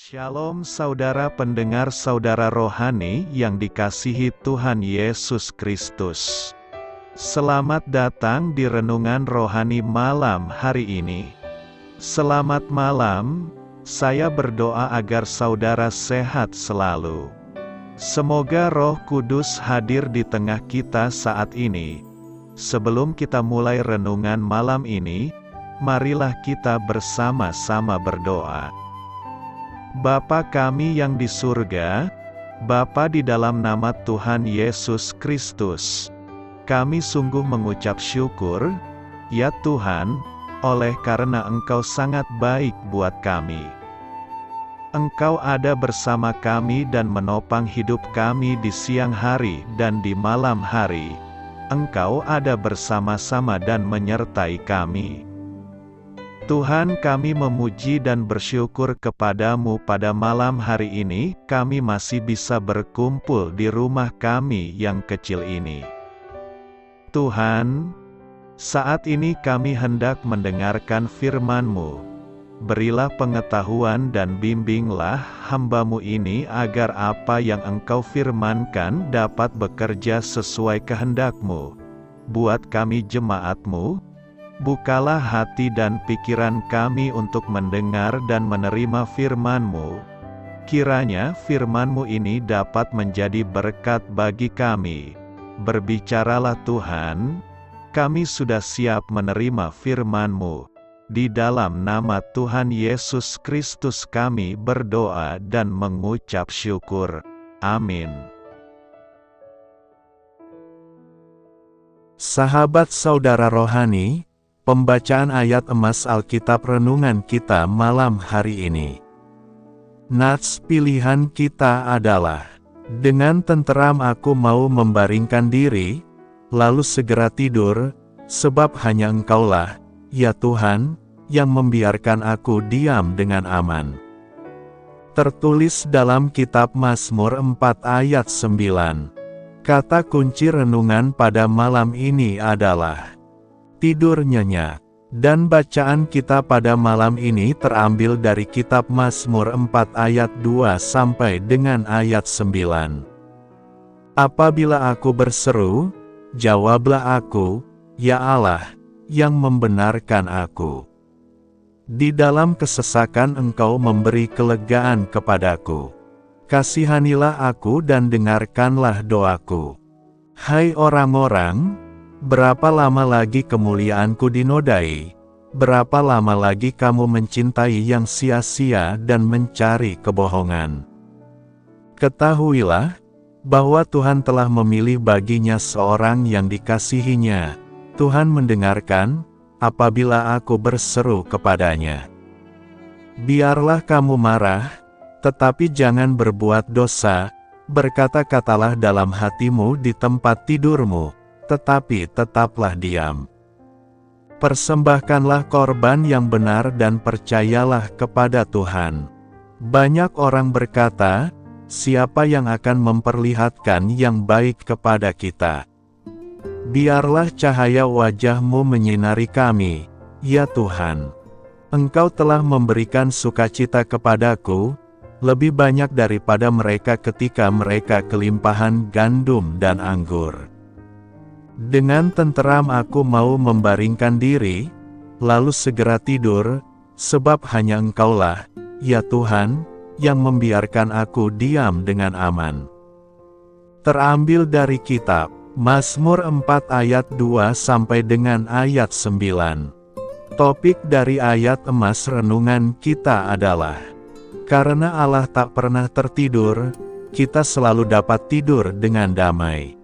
Shalom saudara pendengar saudara rohani yang dikasihi Tuhan Yesus Kristus. Selamat datang di Renungan Rohani malam hari ini. Selamat malam, saya berdoa agar saudara sehat selalu. Semoga Roh Kudus hadir di tengah kita saat ini. Sebelum kita mulai renungan malam ini, marilah kita bersama-sama berdoa. Bapa kami yang di surga, Bapa di dalam nama Tuhan Yesus Kristus, kami sungguh mengucap syukur, ya Tuhan, oleh karena Engkau sangat baik buat kami. Engkau ada bersama kami dan menopang hidup kami di siang hari dan di malam hari. Engkau ada bersama-sama dan menyertai kami. Tuhan, kami memuji dan bersyukur kepadamu pada malam hari ini, kami masih bisa berkumpul di rumah kami yang kecil ini. Tuhan, saat ini kami hendak mendengarkan firman-Mu. Berilah pengetahuan dan bimbinglah hamba-Mu ini agar apa yang Engkau firmankan dapat bekerja sesuai kehendak-Mu. Buat kami jemaat-Mu, bukalah hati dan pikiran kami untuk mendengar dan menerima firman-Mu. Kiranya firman-Mu ini dapat menjadi berkat bagi kami. Berbicaralah Tuhan, kami sudah siap menerima firman-Mu. Di dalam nama Tuhan Yesus Kristus kami berdoa dan mengucap syukur. Amin. Sahabat saudara rohani, pembacaan ayat emas Alkitab renungan kita malam hari ini. Nats pilihan kita adalah, dengan tenteram aku mau membaringkan diri, lalu segera tidur, sebab hanya Engkaulah, ya Tuhan, yang membiarkan aku diam dengan aman. Tertulis dalam kitab Mazmur 4 ayat 9. Kata kunci renungan pada malam ini adalah tidur nyenyak, dan bacaan kita pada malam ini terambil dari kitab Mazmur 4 ayat 2 sampai dengan ayat 9. Apabila aku berseru, jawablah aku, ya Allah, yang membenarkan aku. Di dalam kesesakan Engkau memberi kelegaan kepadaku. Kasihanilah aku dan dengarkanlah doaku. Hai orang-orang, berapa lama lagi kemuliaanku dinodai? Berapa lama lagi kamu mencintai yang sia-sia dan mencari kebohongan? Ketahuilah, bahwa Tuhan telah memilih baginya seorang yang dikasihinya. Tuhan mendengarkan, apabila aku berseru kepadanya. Biarlah kamu marah, tetapi jangan berbuat dosa, berkata-katalah dalam hatimu di tempat tidurmu, tetapi tetaplah diam. Persembahkanlah korban yang benar dan percayalah kepada Tuhan. Banyak orang berkata, siapa yang akan memperlihatkan yang baik kepada kita? Biarlah cahaya wajah-Mu menyinari kami, ya Tuhan. Engkau telah memberikan sukacita kepadaku, lebih banyak daripada mereka ketika mereka kelimpahan gandum dan anggur. Dengan tenteram aku mau membaringkan diri, lalu segera tidur, sebab hanya Engkaulah, ya Tuhan, yang membiarkan aku diam dengan aman. Terambil dari kitab Mazmur 4 ayat 2 sampai dengan ayat 9. Topik dari ayat emas renungan kita adalah, karena Allah tak pernah tertidur, kita selalu dapat tidur dengan damai.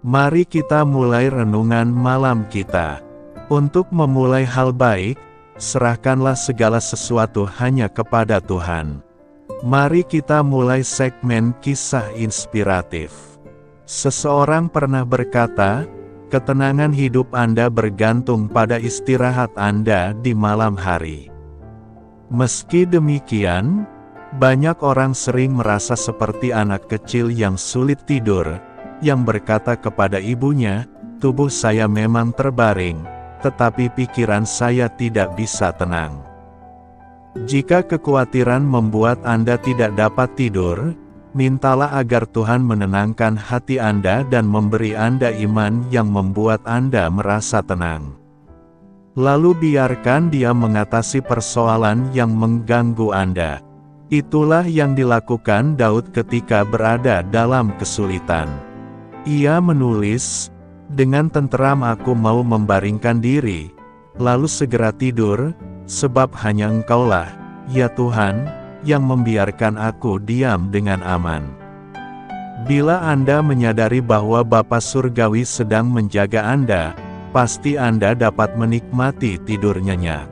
Mari kita mulai renungan malam kita. Untuk memulai hal baik, serahkanlah segala sesuatu hanya kepada Tuhan. Mari kita mulai segmen kisah inspiratif. Seseorang pernah berkata, ketenangan hidup Anda bergantung pada istirahat Anda di malam hari. Meski demikian, banyak orang sering merasa seperti anak kecil yang sulit tidur, yang berkata kepada ibunya, tubuh saya memang terbaring, tetapi pikiran saya tidak bisa tenang. Jika kekhawatiran membuat Anda tidak dapat tidur, mintalah agar Tuhan menenangkan hati Anda dan memberi Anda iman yang membuat Anda merasa tenang. Lalu biarkan Dia mengatasi persoalan yang mengganggu Anda. Itulah yang dilakukan Daud ketika berada dalam kesulitan. Ia menulis, "Dengan tenteram aku mau membaringkan diri, lalu segera tidur, sebab hanya Engkaulah, ya Tuhan, yang membiarkan aku diam dengan aman." Bila Anda menyadari bahwa Bapa Surgawi sedang menjaga Anda, pasti Anda dapat menikmati tidur nyenyak.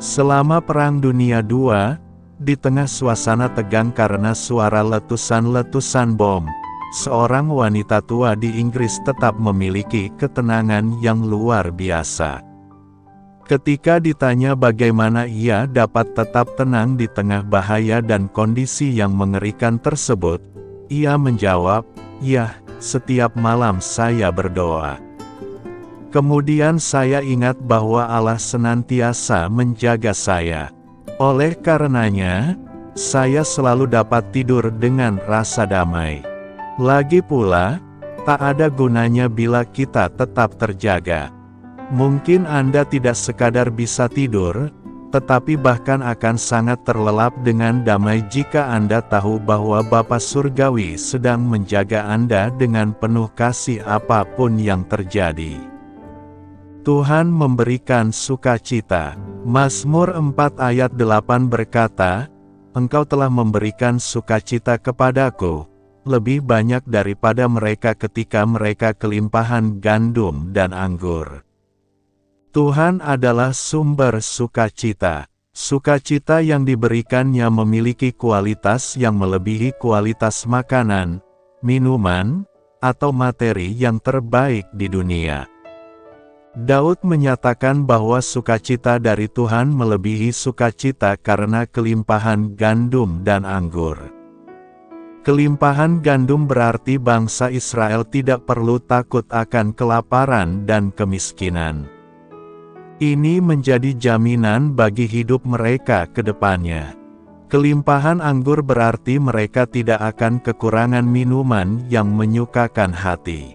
Selama Perang Dunia II, di tengah suasana tegang karena suara letusan-letusan bom, seorang wanita tua di Inggris tetap memiliki ketenangan yang luar biasa. Ketika ditanya bagaimana ia dapat tetap tenang di tengah bahaya dan kondisi yang mengerikan tersebut, ia menjawab, "Ya, setiap malam saya berdoa. Kemudian saya ingat bahwa Allah senantiasa menjaga saya. Oleh karenanya, saya selalu dapat tidur dengan rasa damai. Lagi pula, tak ada gunanya bila kita tetap terjaga. Mungkin Anda tidak sekadar bisa tidur, tetapi bahkan akan sangat terlelap dengan damai jika Anda tahu bahwa Bapa Surgawi sedang menjaga Anda dengan penuh kasih apapun yang terjadi." Tuhan memberikan sukacita. Mazmur 4 ayat 8 berkata, "Engkau telah memberikan sukacita kepadaku, lebih banyak daripada mereka ketika mereka kelimpahan gandum dan anggur." Tuhan adalah sumber sukacita. Sukacita yang diberikannya memiliki kualitas yang melebihi kualitas makanan, minuman, atau materi yang terbaik di dunia. Daud menyatakan bahwa sukacita dari Tuhan melebihi sukacita karena kelimpahan gandum dan anggur. Kelimpahan gandum berarti bangsa Israel tidak perlu takut akan kelaparan dan kemiskinan. Ini menjadi jaminan bagi hidup mereka ke depannya. Kelimpahan anggur berarti mereka tidak akan kekurangan minuman yang menyukakan hati.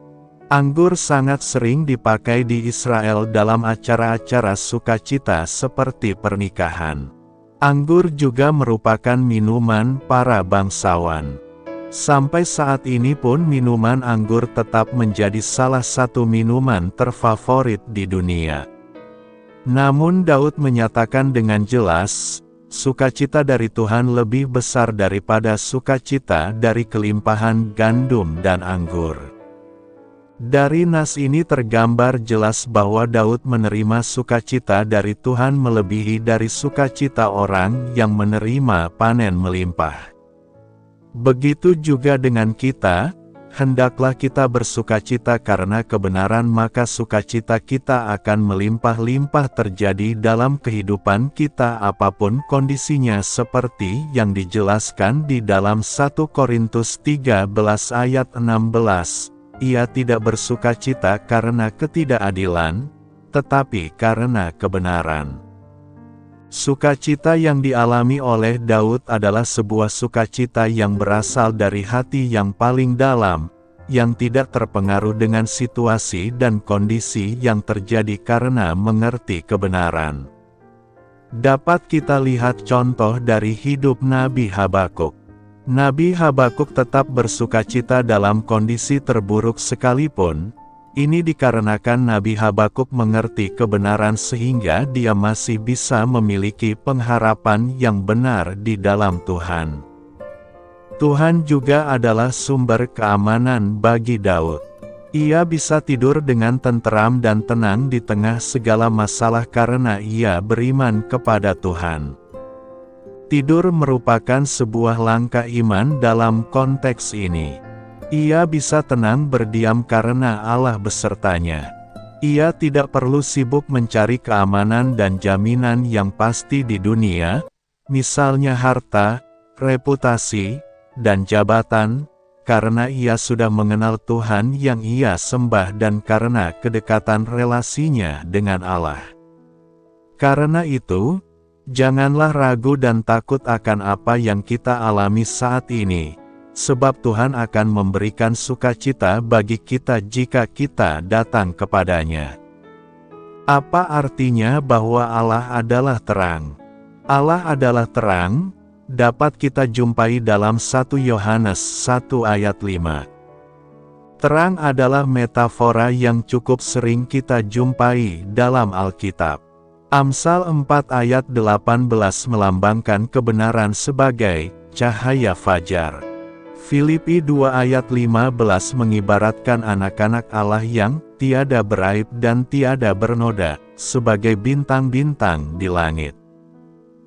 Anggur sangat sering dipakai di Israel dalam acara-acara sukacita seperti pernikahan. Anggur juga merupakan minuman para bangsawan. Sampai saat ini pun minuman anggur tetap menjadi salah satu minuman terfavorit di dunia. Namun Daud menyatakan dengan jelas, sukacita dari Tuhan lebih besar daripada sukacita dari kelimpahan gandum dan anggur. Dari nas ini tergambar jelas bahwa Daud menerima sukacita dari Tuhan melebihi dari sukacita orang yang menerima panen melimpah. Begitu juga dengan kita, hendaklah kita bersukacita karena kebenaran, maka sukacita kita akan melimpah-limpah terjadi dalam kehidupan kita apapun kondisinya, seperti yang dijelaskan di dalam 1 Korintus 13 ayat 16. Ia tidak bersukacita karena ketidakadilan, tetapi karena kebenaran. Sukacita yang dialami oleh Daud adalah sebuah sukacita yang berasal dari hati yang paling dalam, yang tidak terpengaruh dengan situasi dan kondisi yang terjadi karena mengerti kebenaran. Dapat kita lihat contoh dari hidup Nabi Habakuk. Nabi Habakuk tetap bersukacita dalam kondisi terburuk sekalipun. Ini dikarenakan Nabi Habakuk mengerti kebenaran sehingga dia masih bisa memiliki pengharapan yang benar di dalam Tuhan. Tuhan juga adalah sumber keamanan bagi Daud. Ia bisa tidur dengan tenteram dan tenang di tengah segala masalah karena ia beriman kepada Tuhan. Tidur merupakan sebuah langkah iman dalam konteks ini. Ia bisa tenang berdiam karena Allah besertanya. Ia tidak perlu sibuk mencari keamanan dan jaminan yang pasti di dunia, misalnya harta, reputasi, dan jabatan, karena ia sudah mengenal Tuhan yang ia sembah dan karena kedekatan relasinya dengan Allah. Karena itu, Janganlah ragu dan takut akan apa yang kita alami saat ini, sebab Tuhan akan memberikan sukacita bagi kita jika kita datang kepadanya. Apa artinya bahwa Allah adalah terang? Allah adalah terang, dapat kita jumpai dalam 1 Yohanes 1 ayat 5. Terang adalah metafora yang cukup sering kita jumpai dalam Alkitab. Amsal 4 ayat 18 melambangkan kebenaran sebagai cahaya fajar. Filipi 2 ayat 15 mengibaratkan anak-anak Allah yang tiada beraib dan tiada bernoda, sebagai bintang-bintang di langit.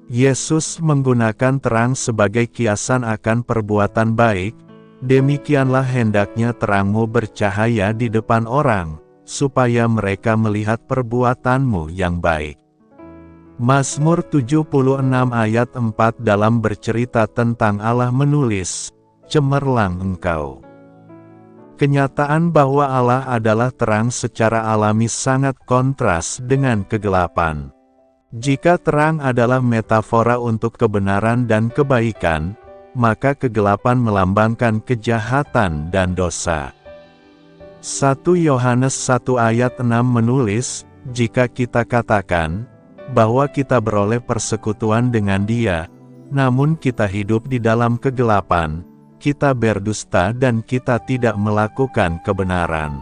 Yesus menggunakan terang sebagai kiasan akan perbuatan baik, demikianlah hendaknya terangmu bercahaya di depan orang, supaya mereka melihat perbuatanmu yang baik. Mazmur 76 ayat 4 dalam bercerita tentang Allah menulis, "Cemerlang engkau." Kenyataan bahwa Allah adalah terang secara alami sangat kontras dengan kegelapan. Jika terang adalah metafora untuk kebenaran dan kebaikan, maka kegelapan melambangkan kejahatan dan dosa. 1 Yohanes 1 ayat 6 menulis, "Jika kita katakan bahwa kita beroleh persekutuan dengan Dia, namun kita hidup di dalam kegelapan, kita berdusta dan kita tidak melakukan kebenaran."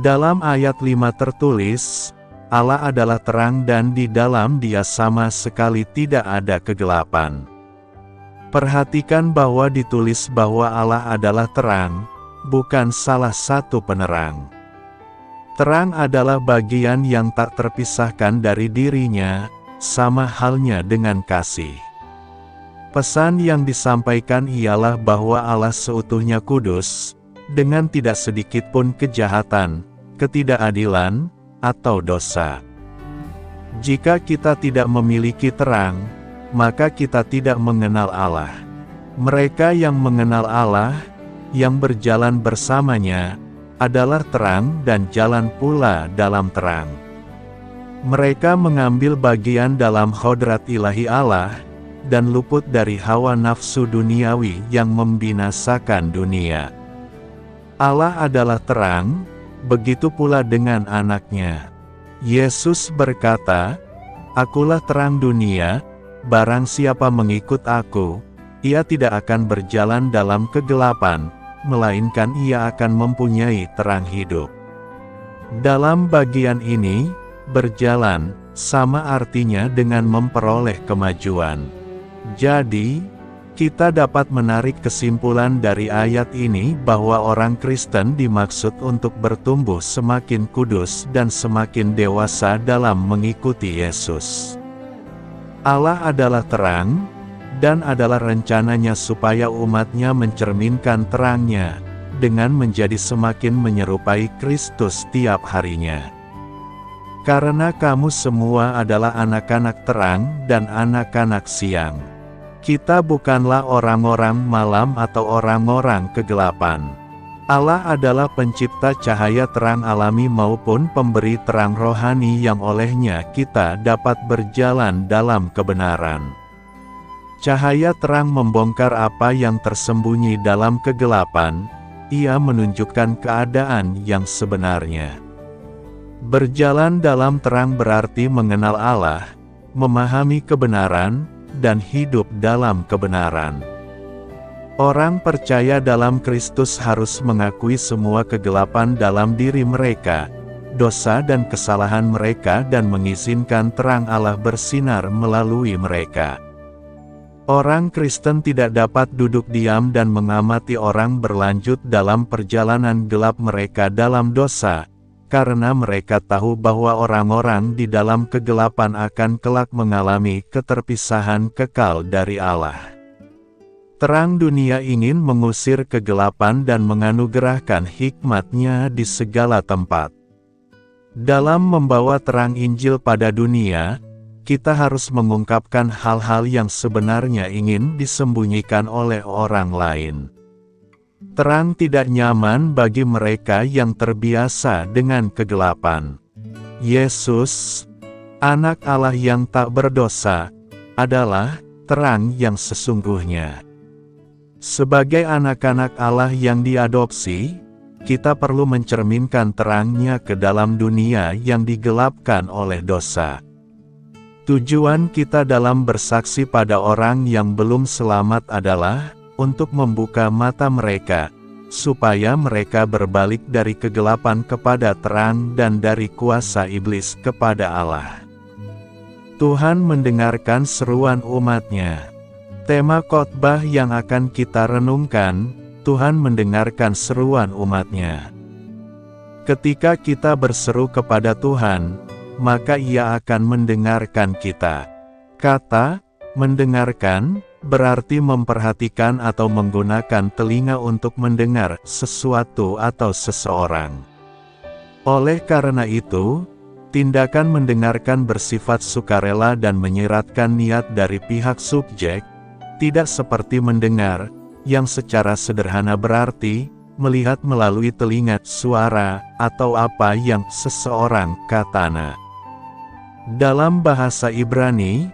Dalam ayat 5 tertulis, Allah adalah terang dan di dalam Dia sama sekali tidak ada kegelapan. Perhatikan bahwa ditulis bahwa Allah adalah terang, bukan salah satu penerang. Terang adalah bagian yang tak terpisahkan dari dirinya, sama halnya dengan kasih. Pesan yang disampaikan ialah bahwa Allah seutuhnya kudus, dengan tidak sedikit pun kejahatan, ketidakadilan, atau dosa. Jika kita tidak memiliki terang, maka kita tidak mengenal Allah. Mereka yang mengenal Allah, yang berjalan bersamanya, adalah terang dan jalan pula dalam terang. Mereka mengambil bagian dalam kodrat ilahi Allah, dan luput dari hawa nafsu duniawi yang membinasakan dunia. Allah adalah terang, begitu pula dengan anaknya. Yesus berkata, "Akulah terang dunia, barang siapa mengikut aku, ia tidak akan berjalan dalam kegelapan, melainkan ia akan mempunyai terang hidup." Dalam bagian ini, berjalan, sama artinya dengan memperoleh kemajuan. Jadi, kita dapat menarik kesimpulan dari ayat ini bahwa orang Kristen dimaksud untuk bertumbuh semakin kudus dan semakin dewasa dalam mengikuti Yesus. Allah adalah terang, dan adalah rencananya supaya umatnya mencerminkan terangnya, dengan menjadi semakin menyerupai Kristus tiap harinya. Karena kamu semua adalah anak-anak terang dan anak-anak siang. Kita bukanlah orang-orang malam atau orang-orang kegelapan. Allah adalah pencipta cahaya terang alami maupun pemberi terang rohani yang olehnya kita dapat berjalan dalam kebenaran. Cahaya terang membongkar apa yang tersembunyi dalam kegelapan, ia menunjukkan keadaan yang sebenarnya. Berjalan dalam terang berarti mengenal Allah, memahami kebenaran, dan hidup dalam kebenaran. Orang percaya dalam Kristus harus mengakui semua kegelapan dalam diri mereka, dosa dan kesalahan mereka dan mengizinkan terang Allah bersinar melalui mereka. Orang Kristen tidak dapat duduk diam dan mengamati orang berlanjut dalam perjalanan gelap mereka dalam dosa, karena mereka tahu bahwa orang-orang di dalam kegelapan akan kelak mengalami keterpisahan kekal dari Allah. Terang dunia ingin mengusir kegelapan dan menganugerahkan hikmat-Nya di segala tempat. Dalam membawa terang Injil pada dunia, kita harus mengungkapkan hal-hal yang sebenarnya ingin disembunyikan oleh orang lain. Terang tidak nyaman bagi mereka yang terbiasa dengan kegelapan. Yesus, Anak Allah yang tak berdosa adalah terang yang sesungguhnya. Sebagai anak-anak Allah yang diadopsi, kita perlu mencerminkan terangnya ke dalam dunia yang digelapkan oleh dosa. Tujuan kita dalam bersaksi pada orang yang belum selamat adalah untuk membuka mata mereka, supaya mereka berbalik dari kegelapan kepada terang dan dari kuasa iblis kepada Allah. Tuhan mendengarkan seruan umat-Nya. Tema khotbah yang akan kita renungkan, Tuhan mendengarkan seruan umat-Nya. Ketika kita berseru kepada Tuhan, maka Ia akan mendengarkan kita. Kata mendengarkan berarti memperhatikan atau menggunakan telinga untuk mendengar sesuatu atau seseorang. Oleh karena itu, tindakan mendengarkan bersifat sukarela dan menyiratkan niat dari pihak subjek, tidak seperti mendengar, yang secara sederhana berarti melihat melalui telinga suara atau apa yang seseorang katakan. Dalam bahasa Ibrani,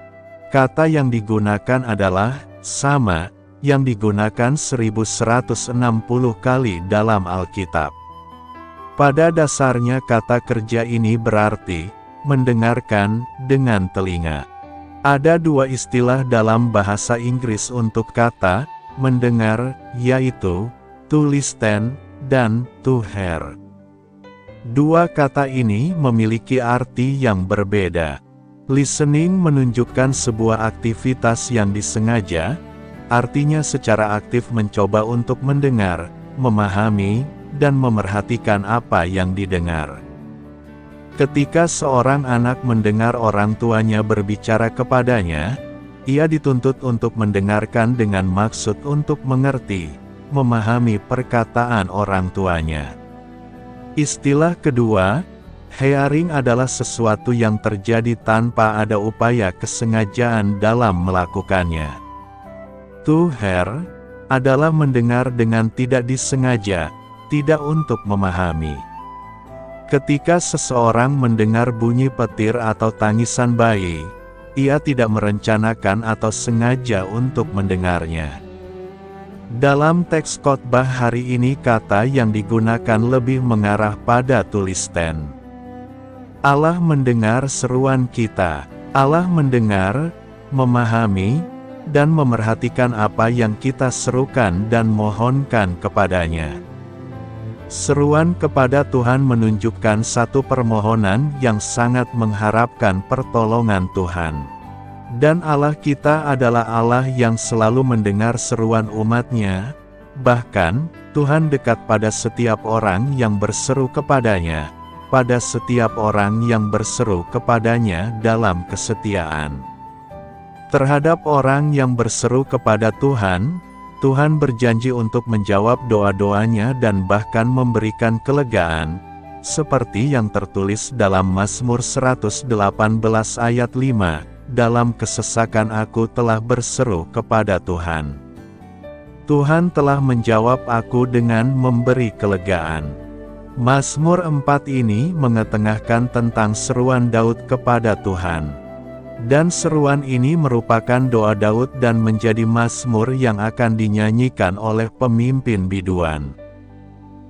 kata yang digunakan adalah sama, yang digunakan 1160 kali dalam Alkitab. Pada dasarnya kata kerja ini berarti mendengarkan dengan telinga. Ada dua istilah dalam bahasa Inggris untuk kata mendengar, yaitu to listen dan to hear. Dua kata ini memiliki arti yang berbeda. Listening menunjukkan sebuah aktivitas yang disengaja, artinya secara aktif mencoba untuk mendengar, memahami, dan memerhatikan apa yang didengar. Ketika seorang anak mendengar orang tuanya berbicara kepadanya, ia dituntut untuk mendengarkan dengan maksud untuk mengerti, memahami perkataan orang tuanya. Istilah kedua, hearing adalah sesuatu yang terjadi tanpa ada upaya kesengajaan dalam melakukannya. To hear adalah mendengar dengan tidak disengaja, tidak untuk memahami. Ketika seseorang mendengar bunyi petir atau tangisan bayi, ia tidak merencanakan atau sengaja untuk mendengarnya. Dalam teks khotbah hari ini kata yang digunakan lebih mengarah pada to listen. Allah mendengar seruan kita. Allah mendengar, memahami, dan memerhatikan apa yang kita serukan dan mohonkan kepadanya. Seruan kepada Tuhan menunjukkan satu permohonan yang sangat mengharapkan pertolongan Tuhan. Dan Allah kita adalah Allah yang selalu mendengar seruan umat-Nya. Bahkan, Tuhan dekat pada setiap orang yang berseru kepadanya, pada setiap orang yang berseru kepadanya dalam kesetiaan. Terhadap orang yang berseru kepada Tuhan, Tuhan berjanji untuk menjawab doa-doanya dan bahkan memberikan kelegaan, seperti yang tertulis dalam Mazmur 118 ayat 5, dalam kesesakan aku telah berseru kepada Tuhan. Tuhan telah menjawab aku dengan memberi kelegaan. Mazmur 4 ini mengetengahkan tentang seruan Daud kepada Tuhan. Dan seruan ini merupakan doa Daud dan menjadi mazmur yang akan dinyanyikan oleh pemimpin biduan.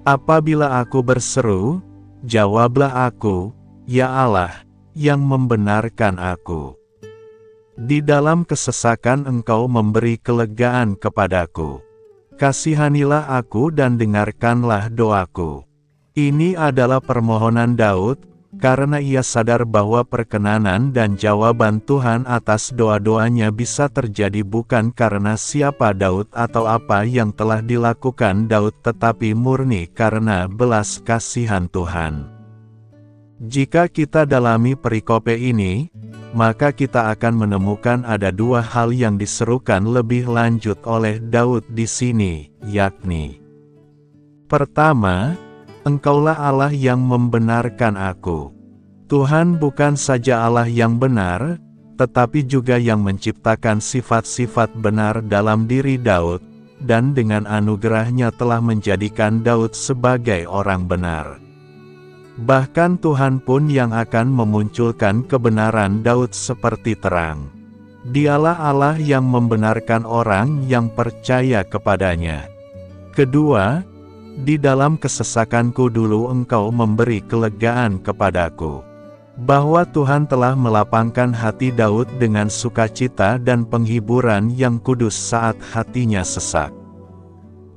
Apabila aku berseru, jawablah aku, ya Allah, yang membenarkan aku. Di dalam kesesakan Engkau memberi kelegaan kepadaku. Kasihanilah aku dan dengarkanlah doaku. Ini adalah permohonan Daud, karena ia sadar bahwa perkenanan dan jawaban Tuhan atas doa-doanya bisa terjadi bukan karena siapa Daud atau apa yang telah dilakukan Daud, tetapi murni karena belas kasihan Tuhan. Jika kita dalami perikope ini, maka kita akan menemukan ada dua hal yang diserukan lebih lanjut oleh Daud di sini, yakni: pertama, Engkaulah Allah yang membenarkan aku. Tuhan bukan saja Allah yang benar, tetapi juga yang menciptakan sifat-sifat benar dalam diri Daud, dan dengan anugerahnya telah menjadikan Daud sebagai orang benar. Bahkan Tuhan pun yang akan memunculkan kebenaran Daud seperti terang. Dialah Allah yang membenarkan orang yang percaya kepadanya. Kedua, di dalam kesesakanku dulu Engkau memberi kelegaan kepadaku. Bahwa Tuhan telah melapangkan hati Daud dengan sukacita dan penghiburan yang kudus saat hatinya sesak.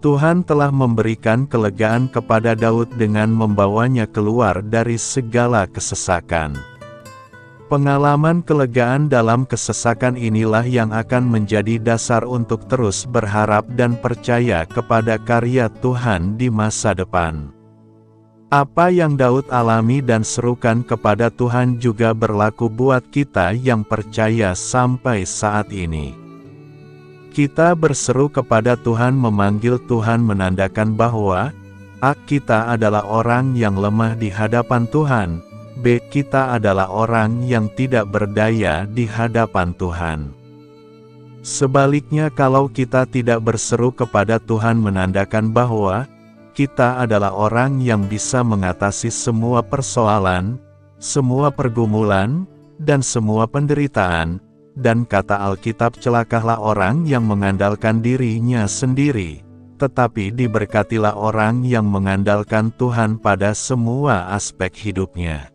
Tuhan telah memberikan kelegaan kepada Daud dengan membawanya keluar dari segala kesesakan. Pengalaman kelegaan dalam kesesakan inilah yang akan menjadi dasar untuk terus berharap dan percaya kepada karya Tuhan di masa depan. Apa yang Daud alami dan serukan kepada Tuhan juga berlaku buat kita yang percaya sampai saat ini. Kita berseru kepada Tuhan, memanggil Tuhan, menandakan bahwa A. Kita adalah orang yang lemah di hadapan Tuhan. B. Kita adalah orang yang tidak berdaya di hadapan Tuhan. Sebaliknya, kalau kita tidak berseru kepada Tuhan, menandakan bahwa kita adalah orang yang bisa mengatasi semua persoalan, semua pergumulan, dan semua penderitaan. Dan kata Alkitab, celakalah orang yang mengandalkan dirinya sendiri, tetapi diberkatilah orang yang mengandalkan Tuhan pada semua aspek hidupnya.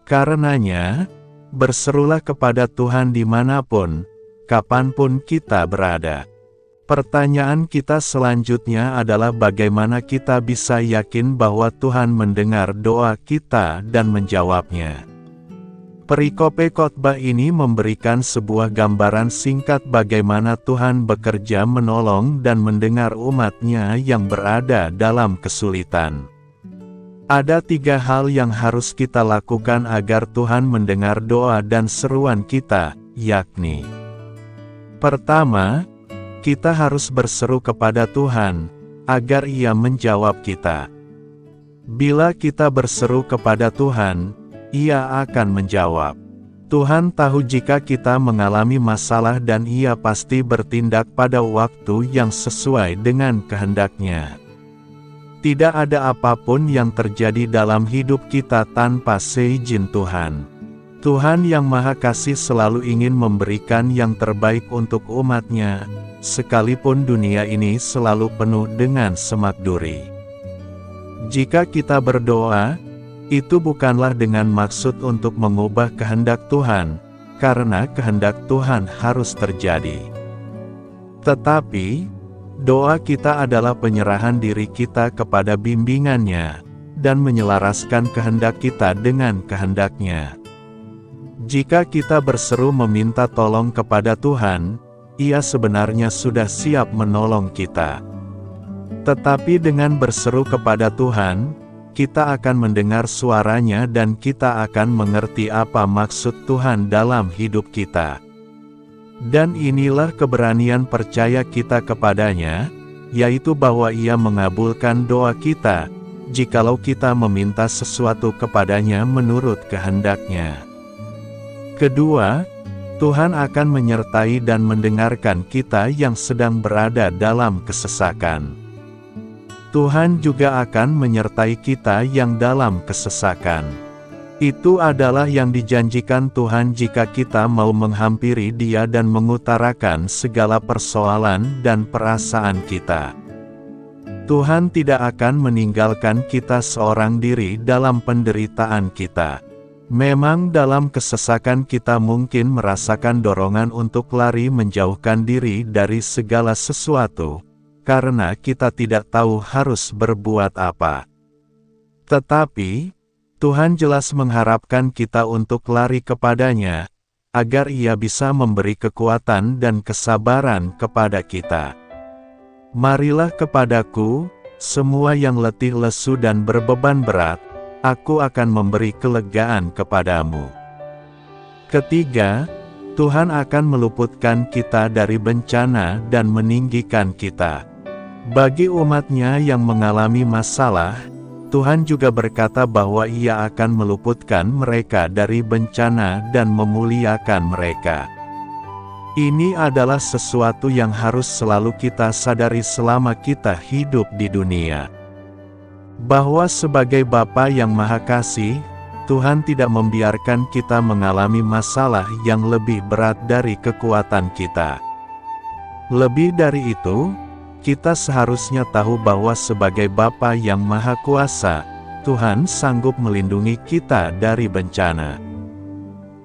Karenanya, berserulah kepada Tuhan dimanapun, kapanpun kita berada. Pertanyaan kita selanjutnya adalah bagaimana kita bisa yakin bahwa Tuhan mendengar doa kita dan menjawabnya. Perikope khotbah ini memberikan sebuah gambaran singkat bagaimana Tuhan bekerja menolong dan mendengar umat-Nya yang berada dalam kesulitan. Ada 3 hal yang harus kita lakukan agar Tuhan mendengar doa dan seruan kita, yakni: pertama, kita harus berseru kepada Tuhan, agar Ia menjawab kita. Bila kita berseru kepada Tuhan, Ia akan menjawab. Tuhan tahu jika kita mengalami masalah dan Ia pasti bertindak pada waktu yang sesuai dengan kehendak-Nya. Tidak ada apapun yang terjadi dalam hidup kita tanpa seizin Tuhan. Tuhan yang Maha Kasih selalu ingin memberikan yang terbaik untuk umat-Nya, sekalipun dunia ini selalu penuh dengan semak duri. Jika kita berdoa, itu bukanlah dengan maksud untuk mengubah kehendak Tuhan, karena kehendak Tuhan harus terjadi. Tetapi, doa kita adalah penyerahan diri kita kepada bimbingan-Nya, dan menyelaraskan kehendak kita dengan kehendak-Nya. Jika kita berseru meminta tolong kepada Tuhan, Ia sebenarnya sudah siap menolong kita. Tetapi dengan berseru kepada Tuhan, kita akan mendengar suaranya dan kita akan mengerti apa maksud Tuhan dalam hidup kita. Dan inilah keberanian percaya kita kepadanya, yaitu bahwa Ia mengabulkan doa kita, jikalau kita meminta sesuatu kepadanya menurut kehendak-Nya. Kedua, Tuhan akan menyertai dan mendengarkan kita yang sedang berada dalam kesesakan. Tuhan juga akan menyertai kita yang dalam kesesakan. Itu adalah yang dijanjikan Tuhan jika kita mau menghampiri Dia dan mengutarakan segala persoalan dan perasaan kita. Tuhan tidak akan meninggalkan kita seorang diri dalam penderitaan kita. Memang dalam kesesakan kita mungkin merasakan dorongan untuk lari menjauhkan diri dari segala sesuatu, karena kita tidak tahu harus berbuat apa. Tetapi, Tuhan jelas mengharapkan kita untuk lari kepadanya, agar Ia bisa memberi kekuatan dan kesabaran kepada kita. Marilah kepadaku, semua yang letih lesu dan berbeban berat, aku akan memberi kelegaan kepadamu. Ketiga, Tuhan akan meluputkan kita dari bencana dan meninggikan kita. Bagi umat-Nya yang mengalami masalah, Tuhan juga berkata bahwa Ia akan meluputkan mereka dari bencana dan memuliakan mereka. Ini adalah sesuatu yang harus selalu kita sadari selama kita hidup di dunia. Bahwa sebagai Bapa yang Maha Kasih, Tuhan tidak membiarkan kita mengalami masalah yang lebih berat dari kekuatan kita. Lebih dari itu, kita seharusnya tahu bahwa sebagai Bapa yang Maha Kuasa, Tuhan sanggup melindungi kita dari bencana.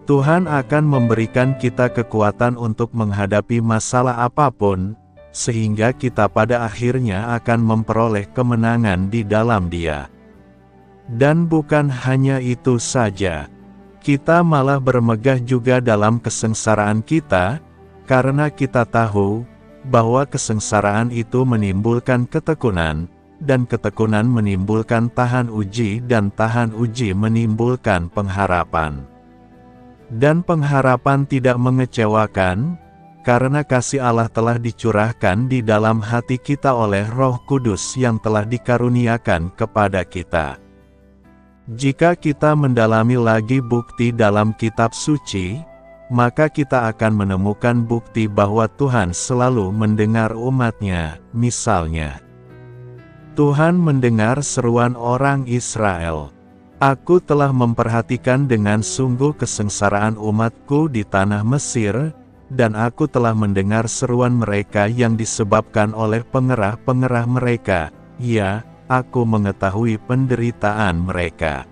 Tuhan akan memberikan kita kekuatan untuk menghadapi masalah apapun, sehingga kita pada akhirnya akan memperoleh kemenangan di dalam Dia. Dan bukan hanya itu saja, kita malah bermegah juga dalam kesengsaraan kita, karena kita tahu bahwa kesengsaraan itu menimbulkan ketekunan, dan ketekunan menimbulkan tahan uji, dan tahan uji menimbulkan pengharapan. Dan pengharapan tidak mengecewakan, karena kasih Allah telah dicurahkan di dalam hati kita oleh Roh Kudus yang telah dikaruniakan kepada kita. Jika kita mendalami lagi bukti dalam kitab suci, maka kita akan menemukan bukti bahwa Tuhan selalu mendengar umat-Nya. Misalnya, Tuhan mendengar seruan orang Israel. Aku telah memperhatikan dengan sungguh kesengsaraan umatku di tanah Mesir, dan aku telah mendengar seruan mereka yang disebabkan oleh pengerah-pengerah mereka. Ya, aku mengetahui penderitaan mereka.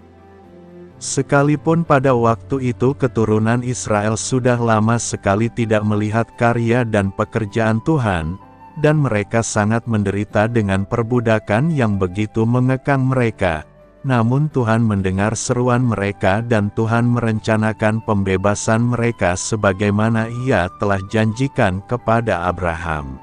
Sekalipun pada waktu itu keturunan Israel sudah lama sekali tidak melihat karya dan pekerjaan Tuhan, dan mereka sangat menderita dengan perbudakan yang begitu mengekang mereka. Namun Tuhan mendengar seruan mereka dan Tuhan merencanakan pembebasan mereka sebagaimana Ia telah janjikan kepada Abraham.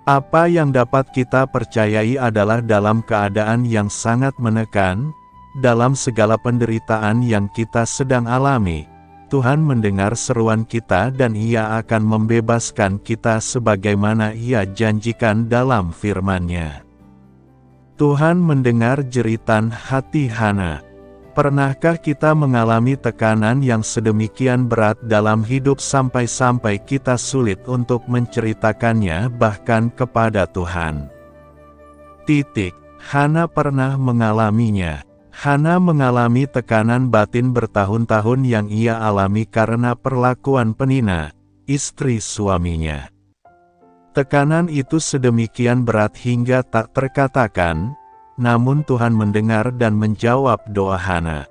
Apa yang dapat kita percayai adalah dalam keadaan yang sangat menekan, dalam segala penderitaan yang kita sedang alami, Tuhan mendengar seruan kita dan Ia akan membebaskan kita sebagaimana Ia janjikan dalam firman-Nya. Tuhan mendengar jeritan hati Hana. Pernahkah kita mengalami tekanan yang sedemikian berat dalam hidup sampai-sampai kita sulit untuk menceritakannya bahkan kepada Tuhan? Hana pernah mengalaminya. Hana mengalami tekanan batin bertahun-tahun yang ia alami karena perlakuan Penina, istri suaminya. Tekanan itu sedemikian berat hingga tak terkatakan, namun Tuhan mendengar dan menjawab doa Hana.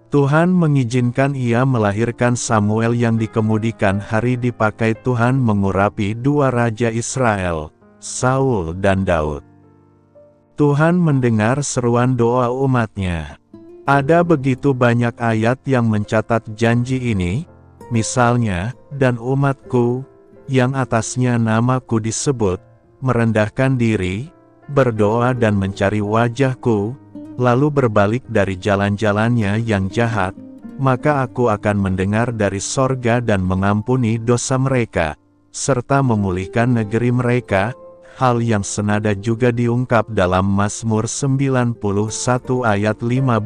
Tuhan mengizinkan ia melahirkan Samuel yang dikemudikan hari dipakai Tuhan mengurapi dua raja Israel, Saul dan Daud. Tuhan mendengar seruan doa umat-Nya. Ada begitu banyak ayat yang mencatat janji ini, misalnya, dan umatku, yang atasnya namaku disebut, merendahkan diri, berdoa dan mencari wajahku, lalu berbalik dari jalan-jalannya yang jahat, maka aku akan mendengar dari sorga dan mengampuni dosa mereka, serta memulihkan negeri mereka. Hal yang senada juga diungkap dalam Mazmur 91 ayat 15,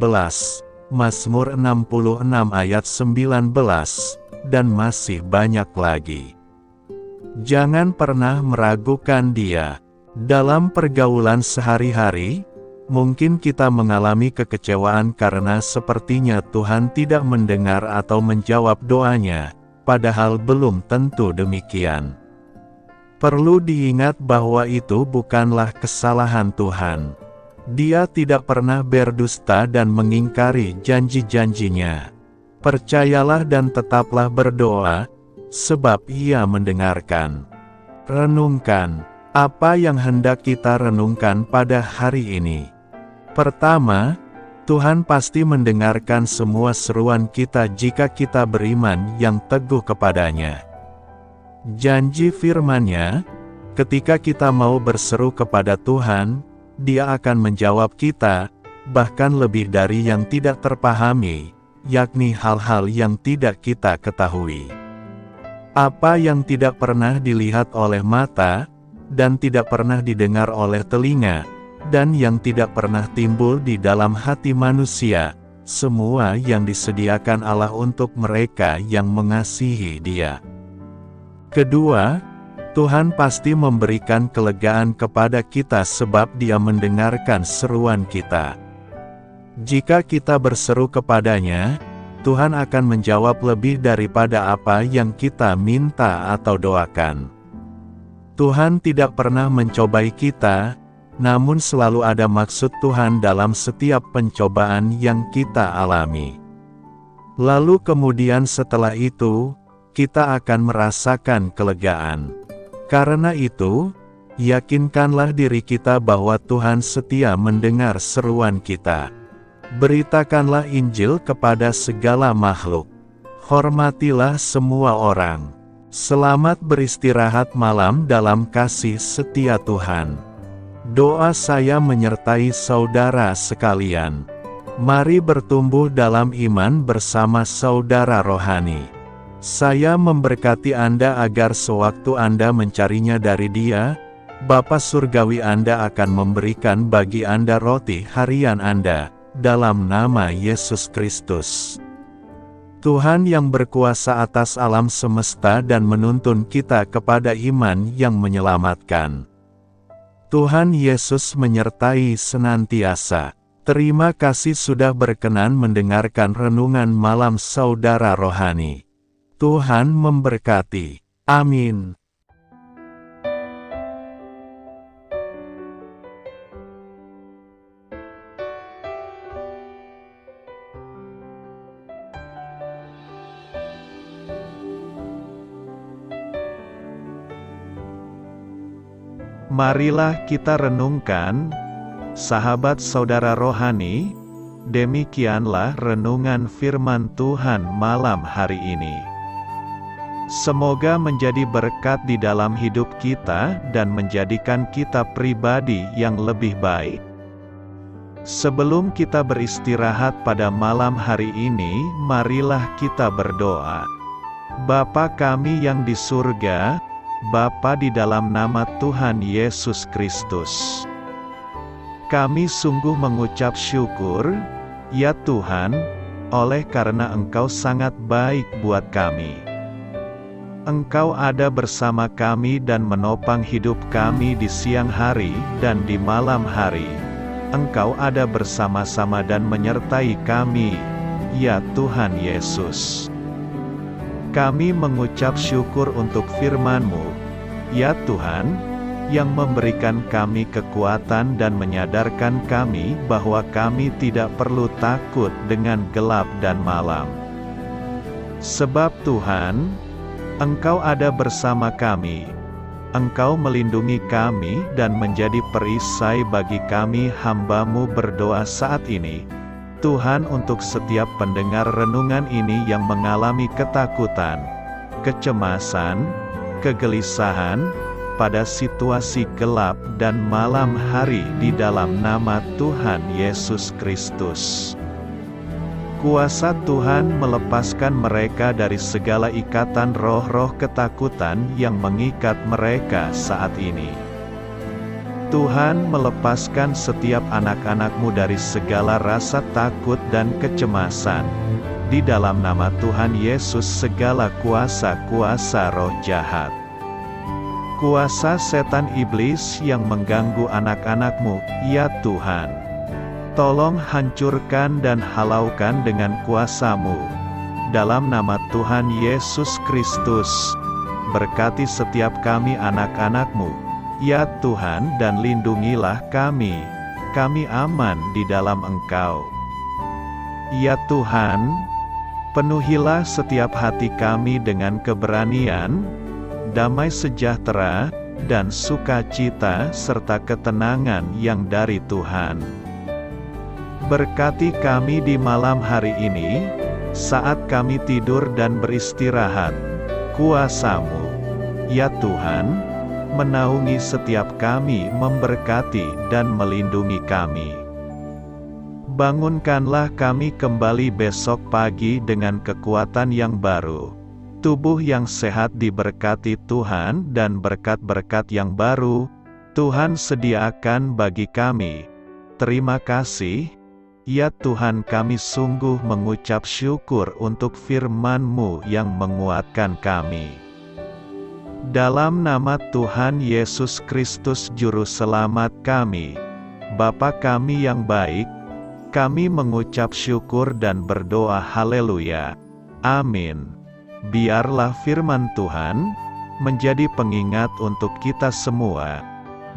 Mazmur 66 ayat 19, dan masih banyak lagi. Jangan pernah meragukan Dia. Dalam pergaulan sehari-hari, mungkin kita mengalami kekecewaan karena sepertinya Tuhan tidak mendengar atau menjawab doanya, padahal belum tentu demikian. Perlu diingat bahwa itu bukanlah kesalahan Tuhan. Dia tidak pernah berdusta dan mengingkari janji-janjinya. Percayalah dan tetaplah berdoa, sebab Ia mendengarkan. Renungkan, apa yang hendak kita renungkan pada hari ini? Pertama, Tuhan pasti mendengarkan semua seruan kita jika kita beriman yang teguh kepada-Nya. Janji firman-Nya, ketika kita mau berseru kepada Tuhan, Dia akan menjawab kita, bahkan lebih dari yang tidak terpahami, yakni hal-hal yang tidak kita ketahui. Apa yang tidak pernah dilihat oleh mata, dan tidak pernah didengar oleh telinga, dan yang tidak pernah timbul di dalam hati manusia, semua yang disediakan Allah untuk mereka yang mengasihi Dia. Kedua, Tuhan pasti memberikan kelegaan kepada kita sebab Dia mendengarkan seruan kita. Jika kita berseru kepadanya, Tuhan akan menjawab lebih daripada apa yang kita minta atau doakan. Tuhan tidak pernah mencobai kita, namun selalu ada maksud Tuhan dalam setiap pencobaan yang kita alami. Lalu kemudian setelah itu, kita akan merasakan kelegaan. Karena itu, yakinkanlah diri kita bahwa Tuhan setia mendengar seruan kita. Beritakanlah Injil kepada segala makhluk. Hormatilah semua orang. Selamat beristirahat malam dalam kasih setia Tuhan. Doa saya menyertai saudara sekalian. Mari bertumbuh dalam iman bersama saudara rohani. Saya memberkati Anda agar sewaktu Anda mencarinya dari Dia, Bapa Surgawi Anda akan memberikan bagi Anda roti harian Anda, dalam nama Yesus Kristus. Tuhan yang berkuasa atas alam semesta dan menuntun kita kepada iman yang menyelamatkan. Tuhan Yesus menyertai senantiasa. Terima kasih sudah berkenan mendengarkan renungan malam saudara rohani. Tuhan memberkati. Amin. Marilah kita renungkan, sahabat saudara rohani, demikianlah renungan firman Tuhan malam hari ini. Semoga menjadi berkat di dalam hidup kita dan menjadikan kita pribadi yang lebih baik. Sebelum kita beristirahat pada malam hari ini, marilah kita berdoa. Bapa kami yang di surga, Bapa di dalam nama Tuhan Yesus Kristus. Kami sungguh mengucap syukur, ya Tuhan, oleh karena Engkau sangat baik buat kami. Engkau ada bersama kami dan menopang hidup kami di siang hari dan di malam hari. Engkau ada bersama-sama dan menyertai kami, ya Tuhan Yesus. Kami mengucap syukur untuk firman-Mu, ya Tuhan, yang memberikan kami kekuatan dan menyadarkan kami bahwa kami tidak perlu takut dengan gelap dan malam. Sebab Tuhan, Engkau ada bersama kami. Engkau melindungi kami dan menjadi perisai bagi kami hamba-Mu berdoa saat ini. Tuhan, untuk setiap pendengar renungan ini yang mengalami ketakutan, kecemasan, kegelisahan, pada situasi gelap dan malam hari di dalam nama Tuhan Yesus Kristus. Kuasa Tuhan melepaskan mereka dari segala ikatan roh-roh ketakutan yang mengikat mereka saat ini. Tuhan melepaskan setiap anak-anak-Mu dari segala rasa takut dan kecemasan. Di dalam nama Tuhan Yesus segala kuasa-kuasa roh jahat, kuasa setan iblis yang mengganggu anak-anak-Mu, ya Tuhan, tolong hancurkan dan halaukan dengan kuasa-Mu. Dalam nama Tuhan Yesus Kristus, berkati setiap kami anak-anak-Mu, ya Tuhan, dan lindungilah kami. Kami aman di dalam Engkau. Ya Tuhan, penuhilah setiap hati kami dengan keberanian, damai sejahtera, dan sukacita serta ketenangan yang dari Tuhan. Berkati kami di malam hari ini, saat kami tidur dan beristirahat. Kuasa-Mu, ya Tuhan, menaungi setiap kami, memberkati dan melindungi kami. Bangunkanlah kami kembali besok pagi dengan kekuatan yang baru. Tubuh yang sehat diberkati Tuhan dan berkat-berkat yang baru, Tuhan sediakan bagi kami. Terima kasih. Ya Tuhan, kami sungguh mengucap syukur untuk firman-Mu yang menguatkan kami. Dalam nama Tuhan Yesus Kristus Juru Selamat kami, Bapa kami yang baik, kami mengucap syukur dan berdoa haleluya. Amin. Biarlah firman Tuhan menjadi pengingat untuk kita semua,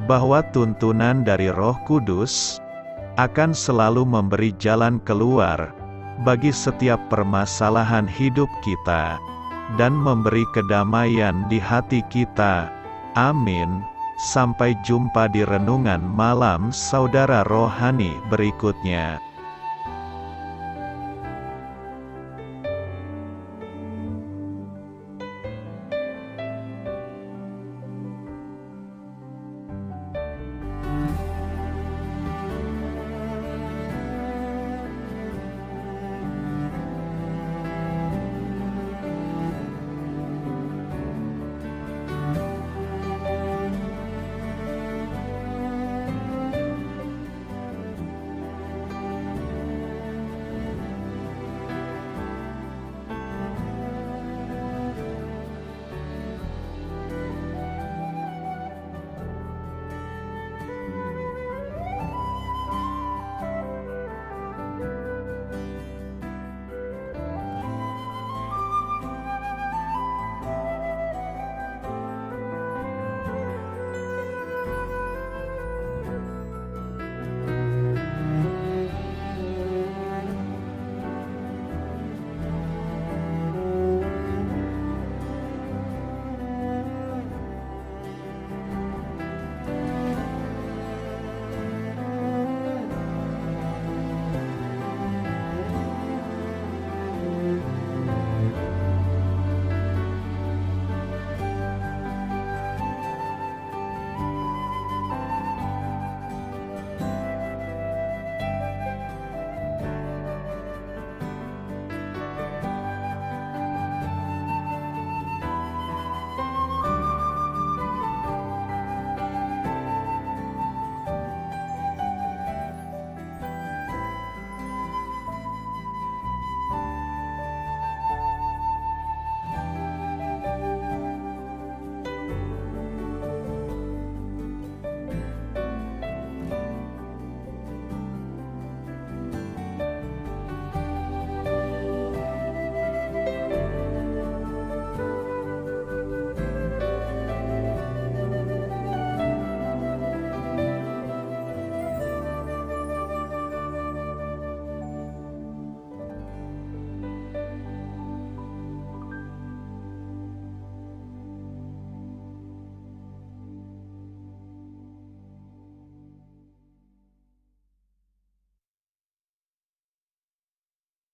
bahwa tuntunan dari Roh Kudus akan selalu memberi jalan keluar bagi setiap permasalahan hidup kita, dan memberi kedamaian di hati kita. Amin. Sampai jumpa di renungan malam saudara rohani berikutnya.